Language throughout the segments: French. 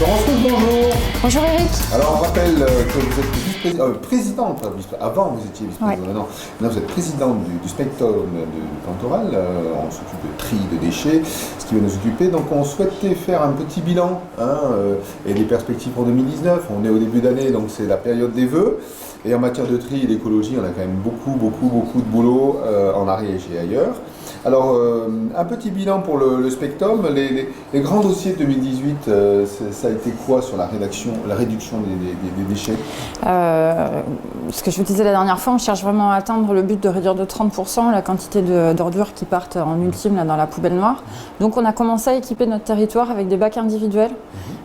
Florence Rouge, bonjour. Bonjour Eric. Alors on rappelle que vous êtes présidente, avant vous étiez vice-présidente, Ouais. maintenant vous êtes présidente du Spectrum du Cantoral, on s'occupe de tri de déchets, ce qui va nous occuper. Donc on souhaitait faire un petit bilan et des perspectives pour 2019. On est au début d'année, donc c'est la période des vœux. Et en matière de tri et d'écologie, on a quand même beaucoup de boulot en Ariège et ailleurs. Alors, un petit bilan pour le Spectrum. Les grands dossiers de 2018, ça a été quoi sur la réduction des déchets? Ce que je vous disais la dernière fois, on cherche vraiment à atteindre le but de réduire de 30% la quantité d'ordures qui partent en ultime là, dans la poubelle noire. Donc on a commencé à équiper notre territoire avec des bacs individuels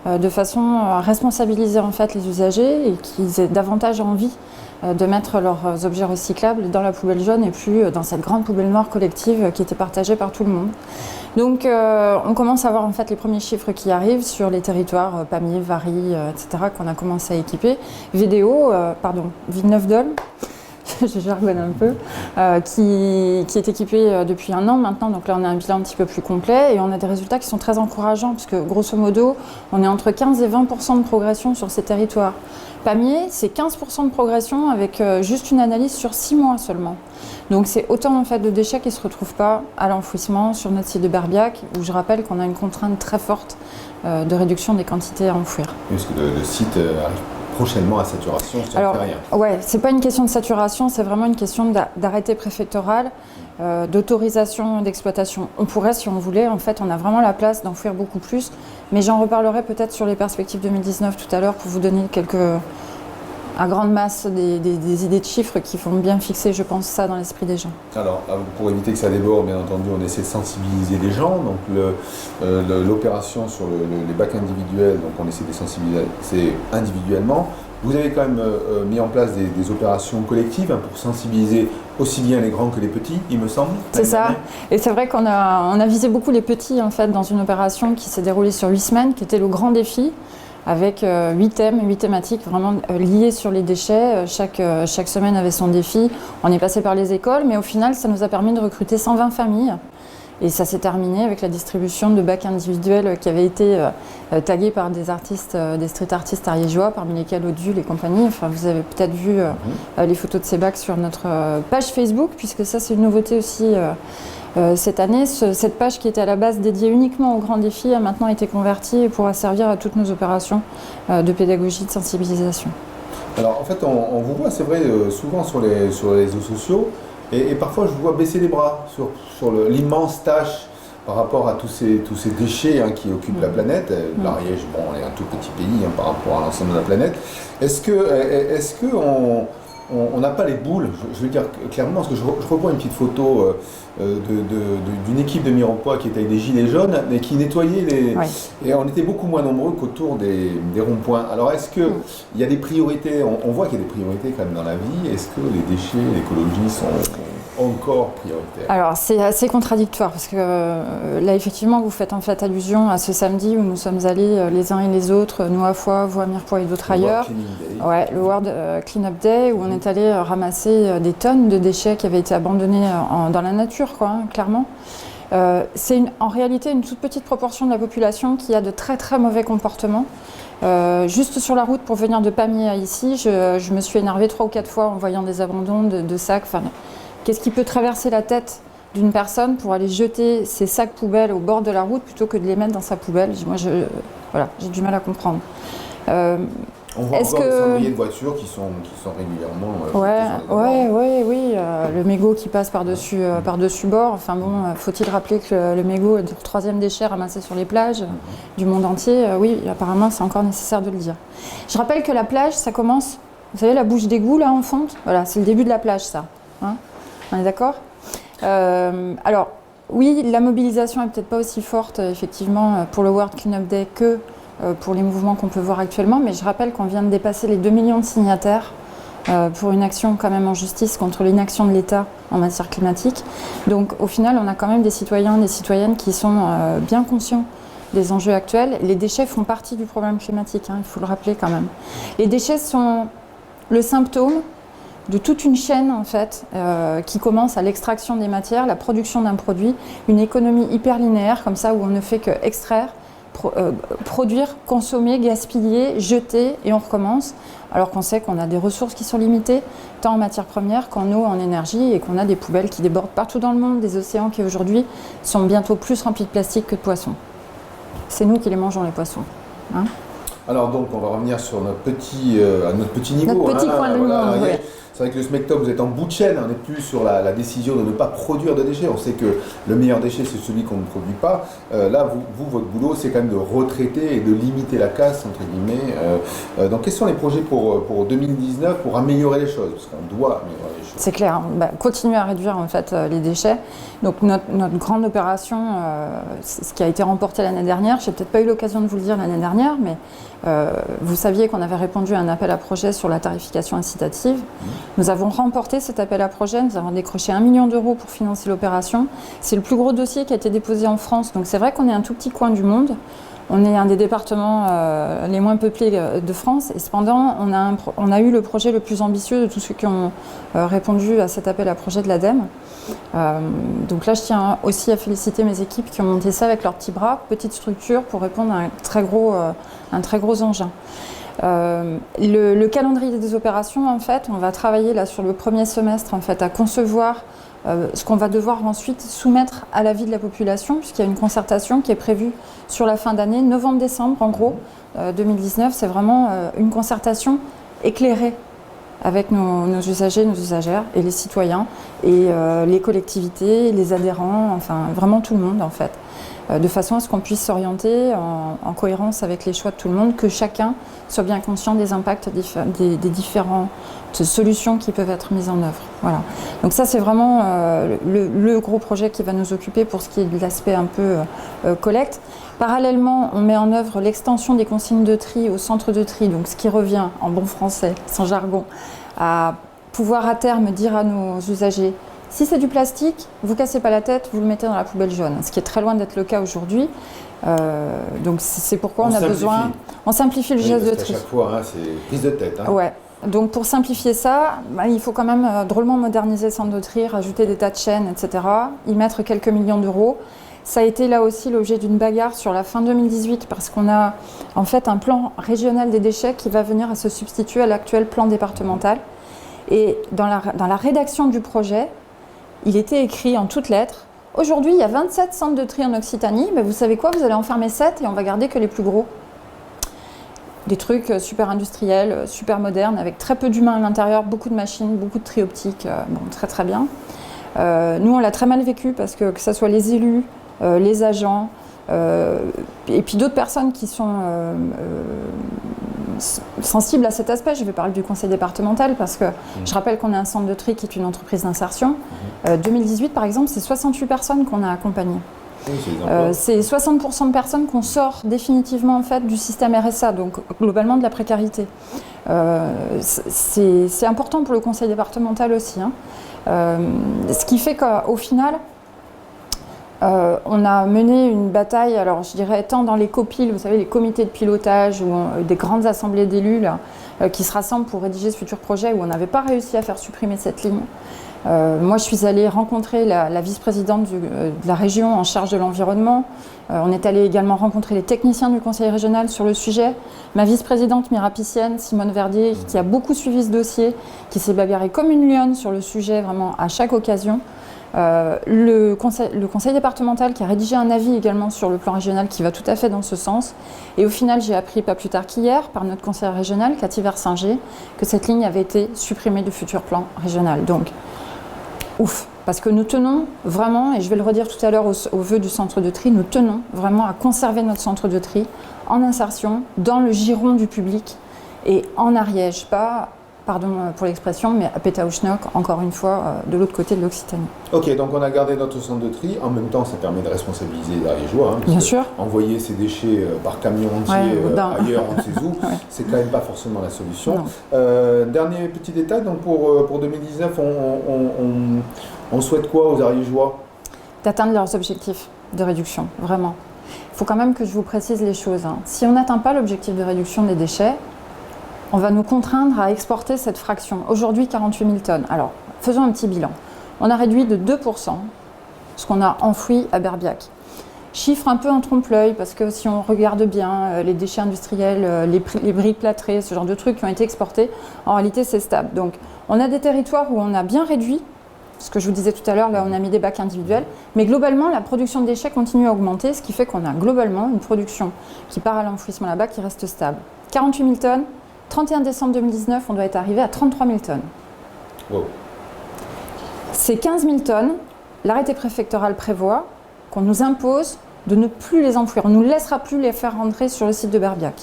de façon à responsabiliser en fait les usagers et qu'ils aient davantage envie de mettre leurs objets recyclables dans la poubelle jaune et plus dans cette grande poubelle noire collective qui était partagée par tout le monde. Donc on commence à voir en fait les premiers chiffres qui arrivent sur les territoires Pamiers, Varilhes, etc. qu'on a commencé à équiper. Villeneuve-d'Olme, je jargonne un peu, qui est équipé depuis un an maintenant. Donc là on a un bilan un petit peu plus complet et on a des résultats qui sont très encourageants puisque grosso modo on est entre 15 et 20% de progression sur ces territoires. Pamiers, c'est 15% de progression avec juste une analyse sur 6 mois seulement. Donc c'est autant en fait de déchets qui ne se retrouvent pas à l'enfouissement sur notre site de Berbiac, où je rappelle qu'on a une contrainte très forte de réduction des quantités à enfouir. Parce que le site arrive prochainement à saturation, ça ne fait rien. Ouais, c'est pas une question de saturation, c'est vraiment une question d'arrêté préfectoral, d'autorisation d'exploitation. On pourrait, si on voulait, en fait, on a vraiment la place d'enfouir beaucoup plus, mais j'en reparlerai peut-être sur les perspectives 2019 tout à l'heure pour vous donner à grande masse des idées de chiffres qui vont bien fixer, je pense, ça dans l'esprit des gens. Alors, pour éviter que ça déborde, bien entendu, on essaie de sensibiliser les gens. Donc, l'opération sur les bacs individuels, donc on essaie de les sensibiliser individuellement. Vous avez quand même mis en place des opérations collectives pour sensibiliser aussi bien les grands que les petits, il me semble. C'est ça. Et c'est vrai qu'on a visé beaucoup les petits, en fait, dans une opération qui s'est déroulée sur 8 semaines, qui était le grand défi, avec 8 thèmes, 8 thématiques vraiment liées sur les déchets. Chaque semaine avait son défi. On est passé par les écoles, mais au final, ça nous a permis de recruter 120 familles. Et ça s'est terminé avec la distribution de bacs individuels qui avaient été tagués par des artistes, des street artistes ariégeois, parmi lesquels Odule et compagnie. Enfin, vous avez peut-être vu les photos de ces bacs sur notre page Facebook, puisque ça, c'est une nouveauté aussi cette année. Cette page qui était à la base dédiée uniquement aux grands défis a maintenant été convertie et pourra servir à toutes nos opérations de pédagogie, de sensibilisation. Alors, en fait, on vous voit, c'est vrai, souvent sur les réseaux sociaux. Et parfois, je vous vois baisser les bras sur l'immense tâche par rapport à tous ces déchets qui occupent la planète. L'Ariège, bon, on est un tout petit pays par rapport à l'ensemble de la planète. Est-ce qu'on n'a pas les boules? Je veux dire clairement, parce que je revois une petite photo d'une équipe de Mirepoix qui était avec des gilets jaunes, mais qui nettoyait et on était beaucoup moins nombreux qu'autour des ronds-points. Alors, est-ce qu'il y a des priorités? On voit qu'il y a des priorités quand même dans la vie. Est-ce que les déchets, l'écologie sont encore prioritaires? Alors, c'est assez contradictoire parce que là, effectivement, vous faites en fait allusion à ce samedi où nous sommes allés les uns et les autres, nous à Foix, vous à Mirepoix et d'autres ailleurs. Ouais, le World Clean Up Day, où on est allé ramasser des tonnes de déchets qui avaient été abandonnés dans la nature, clairement. C'est en réalité une toute petite proportion de la population qui a de très très mauvais comportements. Juste sur la route pour venir de Pamiers à ici, je me suis énervée 3 ou 4 fois en voyant des abandons de sacs. Enfin, qu'est-ce qui peut traverser la tête d'une personne pour aller jeter ses sacs poubelles au bord de la route plutôt que de les mettre dans sa poubelle? Moi, j'ai du mal à comprendre. On voit encore des cendriers de voitures qui sont régulièrement... Oui. Le mégot qui passe par-dessus bord. Enfin bon, faut-il rappeler que le mégot est le 3e déchet ramassé sur les plages du monde entier? Oui, apparemment, c'est encore nécessaire de le dire. Je rappelle que la plage, ça commence... Vous savez, la bouche d'égout, là, en fonte? Voilà, c'est le début de la plage, ça. On est d'accord? Alors, oui, la mobilisation n'est peut-être pas aussi forte, effectivement, pour le World Clean Up Day que pour les mouvements qu'on peut voir actuellement, mais je rappelle qu'on vient de dépasser les 2 millions de signataires pour une action quand même en justice contre l'inaction de l'État en matière climatique. Donc au final, on a quand même des citoyens, des citoyennes qui sont bien conscients des enjeux actuels. Les déchets font partie du problème climatique, il faut le rappeler quand même. Les déchets sont le symptôme de toute une chaîne en fait qui commence à l'extraction des matières, la production d'un produit, une économie hyper linéaire comme ça où on ne fait que extraire, produire, consommer, gaspiller, jeter et on recommence, alors qu'on sait qu'on a des ressources qui sont limitées, tant en matières premières qu'en eau, en énergie, et qu'on a des poubelles qui débordent partout dans le monde, des océans qui aujourd'hui sont bientôt plus remplis de plastique que de poissons. C'est nous qui les mangeons, les poissons. Hein. Alors donc, on va revenir sur notre petit niveau. Notre petit coin du monde, oui. C'est vrai que le SMECTOP, vous êtes en bout de chaîne, on n'est plus sur la décision de ne pas produire de déchets. On sait que le meilleur déchet, c'est celui qu'on ne produit pas. Là, votre boulot, c'est quand même de retraiter et de limiter la casse, entre guillemets. Donc, quels sont les projets pour 2019 pour améliorer les choses? Parce qu'on doit améliorer les choses. C'est clair, continuer à réduire en fait les déchets. Donc notre grande opération, ce qui a été remporté l'année dernière, j'ai peut-être pas eu l'occasion de vous le dire l'année dernière, mais vous saviez qu'on avait répondu à un appel à projet sur la tarification incitative. Nous avons remporté cet appel à projet, nous avons décroché 1 million d'euros pour financer l'opération. C'est le plus gros dossier qui a été déposé en France, donc c'est vrai qu'on est un tout petit coin du monde. On est un des départements les moins peuplés de France et cependant on a eu le projet le plus ambitieux de tous ceux qui ont répondu à cet appel à projet de l'ADEME. Donc là je tiens aussi à féliciter mes équipes qui ont monté ça avec leurs petits bras, petite structure pour répondre à un très gros engin. Le calendrier des opérations, en fait, on va travailler là sur le premier semestre en fait, à concevoir ce qu'on va devoir ensuite soumettre à l'avis de la population, puisqu'il y a une concertation qui est prévue sur la fin d'année, novembre-décembre en gros, 2019. C'est vraiment une concertation éclairée avec nos usagers, nos usagères et les citoyens et les collectivités, les adhérents, enfin vraiment tout le monde en fait. De façon à ce qu'on puisse s'orienter en cohérence avec les choix de tout le monde, que chacun soit bien conscient des impacts des différentes solutions qui peuvent être mises en œuvre. Voilà. Donc ça c'est vraiment le gros projet qui va nous occuper pour ce qui est de l'aspect un peu collecte. Parallèlement, on met en œuvre l'extension des consignes de tri au centre de tri, donc ce qui revient en bon français, sans jargon, à pouvoir à terme dire à nos usagers: si c'est du plastique, vous ne cassez pas la tête, vous le mettez dans la poubelle jaune, ce qui est très loin d'être le cas aujourd'hui. Donc c'est pourquoi on a besoin... On simplifie le geste de tri. À chaque fois, hein, c'est prise de tête. Hein. Ouais. Donc pour simplifier ça, il faut quand même drôlement moderniser le centre de tri, rajouter des tas de chaînes, etc., y mettre quelques millions d'euros. Ça a été là aussi l'objet d'une bagarre sur la fin 2018 parce qu'on a en fait un plan régional des déchets qui va venir à se substituer à l'actuel plan départemental. Et dans la rédaction du projet, il était écrit en toutes lettres: aujourd'hui, il y a 27 centres de tri en Occitanie, mais vous savez quoi, vous allez en fermer 7 et on va garder que les plus gros. Des trucs super industriels, super modernes, avec très peu d'humains à l'intérieur, beaucoup de machines, beaucoup de tri optique, bon, très très bien. Nous, on l'a très mal vécu parce que ce soit les élus, les agents, et puis d'autres personnes qui sont sensibles à cet aspect. Je vais parler du conseil départemental parce que je rappelle qu'on est un centre de tri qui est une entreprise d'insertion. 2018 par exemple, c'est 68 personnes qu'on a accompagnées. C'est 60% de personnes qu'on sort définitivement en fait, du système RSA, donc globalement de la précarité. C'est important pour le conseil départemental aussi. Hein. Ce qui fait qu'au final, on a mené une bataille, alors je dirais tant dans les COPIL, vous savez, les comités de pilotage ou des grandes assemblées d'élus qui se rassemblent pour rédiger ce futur projet, où on n'avait pas réussi à faire supprimer cette ligne. Moi, je suis allée rencontrer la vice-présidente de la région en charge de l'environnement. On est allé également rencontrer les techniciens du conseil régional sur le sujet. Ma vice-présidente mirapicienne, Simone Verdier, qui a beaucoup suivi ce dossier, qui s'est bagarrée comme une lionne sur le sujet vraiment à chaque occasion. Le conseil départemental qui a rédigé un avis également sur le plan régional qui va tout à fait dans ce sens. Et au final, j'ai appris pas plus tard qu'hier par notre conseillère régionale, Cathy Versinger, que cette ligne avait été supprimée du futur plan régional. Donc, ouf, parce que nous tenons vraiment, et je vais le redire tout à l'heure au vœu du centre de tri, nous tenons vraiment à conserver notre centre de tri en insertion, dans le giron du public et en Ariège, pas, pardon pour l'expression, mais à Pétaouchnok, encore une fois, de l'autre côté de l'Occitanie. Ok, donc on a gardé notre centre de tri, en même temps ça permet de responsabiliser les Ariégeois. Hein, bien sûr. Envoyer ces déchets par camion entier ailleurs, on ne sait où, c'est quand même pas forcément la solution. Dernier petit détail, donc pour 2019, on souhaite quoi aux Ariégeois? D'atteindre leurs objectifs de réduction, vraiment. Il faut quand même que je vous précise les choses. Hein. Si on n'atteint pas l'objectif de réduction des déchets, on va nous contraindre à exporter cette fraction. Aujourd'hui, 48 000 tonnes. Alors, faisons un petit bilan. On a réduit de 2% ce qu'on a enfoui à Berbiac. Chiffre un peu en trompe-l'œil, parce que si on regarde bien les déchets industriels, les briques plâtrées, ce genre de trucs qui ont été exportés, en réalité c'est stable. Donc on a des territoires où on a bien réduit, ce que je vous disais tout à l'heure, là on a mis des bacs individuels, mais globalement la production de déchets continue à augmenter, ce qui fait qu'on a globalement une production qui part à l'enfouissement là-bas qui reste stable. 48 000 tonnes, 31 décembre 2019, on doit être arrivé à 33 000 tonnes. Wow. Ces 15 000 tonnes, l'arrêté préfectoral prévoit qu'on nous impose de ne plus les enfouir. On ne nous laissera plus les faire rentrer sur le site de Berbiac.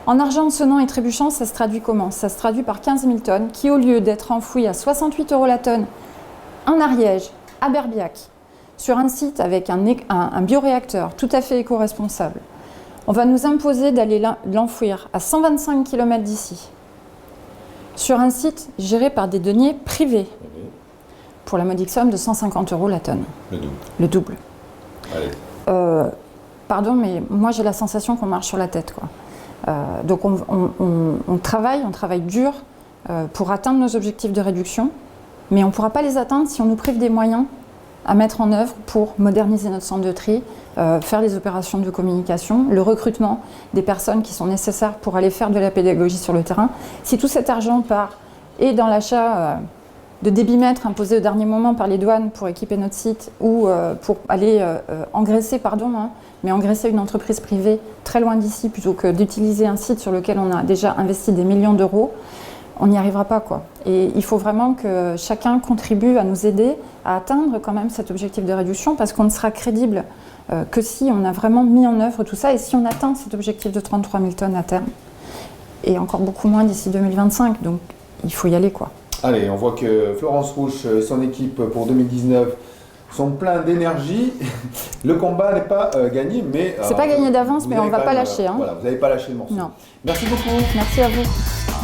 En Argent, Senan et Trébuchant, ça se traduit comment? Ça se traduit par 15 000 tonnes qui, au lieu d'être enfouies à 68 € la tonne en Ariège, à Berbiac, sur un site avec un bioréacteur tout à fait éco-responsable, on va nous imposer d'aller l'enfouir à 125 km d'ici, sur un site géré par des deniers privés, pour la modique somme de 150 € la tonne. Le double. Le double. Allez. Pardon, mais moi j'ai la sensation qu'on marche sur la tête, quoi. Donc on travaille dur pour atteindre nos objectifs de réduction, mais on ne pourra pas les atteindre si on nous prive des moyens à mettre en œuvre pour moderniser notre centre de tri, faire les opérations de communication, le recrutement des personnes qui sont nécessaires pour aller faire de la pédagogie sur le terrain. Si tout cet argent part et dans l'achat de débitmètres imposés au dernier moment par les douanes pour équiper notre site ou pour aller engraisser, mais engraisser une entreprise privée très loin d'ici plutôt que d'utiliser un site sur lequel on a déjà investi des millions d'euros, on n'y arrivera pas, quoi. Et il faut vraiment que chacun contribue à nous aider à atteindre quand même cet objectif de réduction, parce qu'on ne sera crédible que si on a vraiment mis en œuvre tout ça et si on atteint cet objectif de 33 000 tonnes à terme. Et encore beaucoup moins d'ici 2025, donc il faut y aller, quoi. Allez, on voit que Florence Rouche et son équipe pour 2019 sont pleins d'énergie. Le combat n'est pas gagné, mais... C'est pas gagné d'avance, mais on ne va pas lâcher. Voilà, vous n'avez pas lâché le morceau. Non. Merci beaucoup. Merci à vous.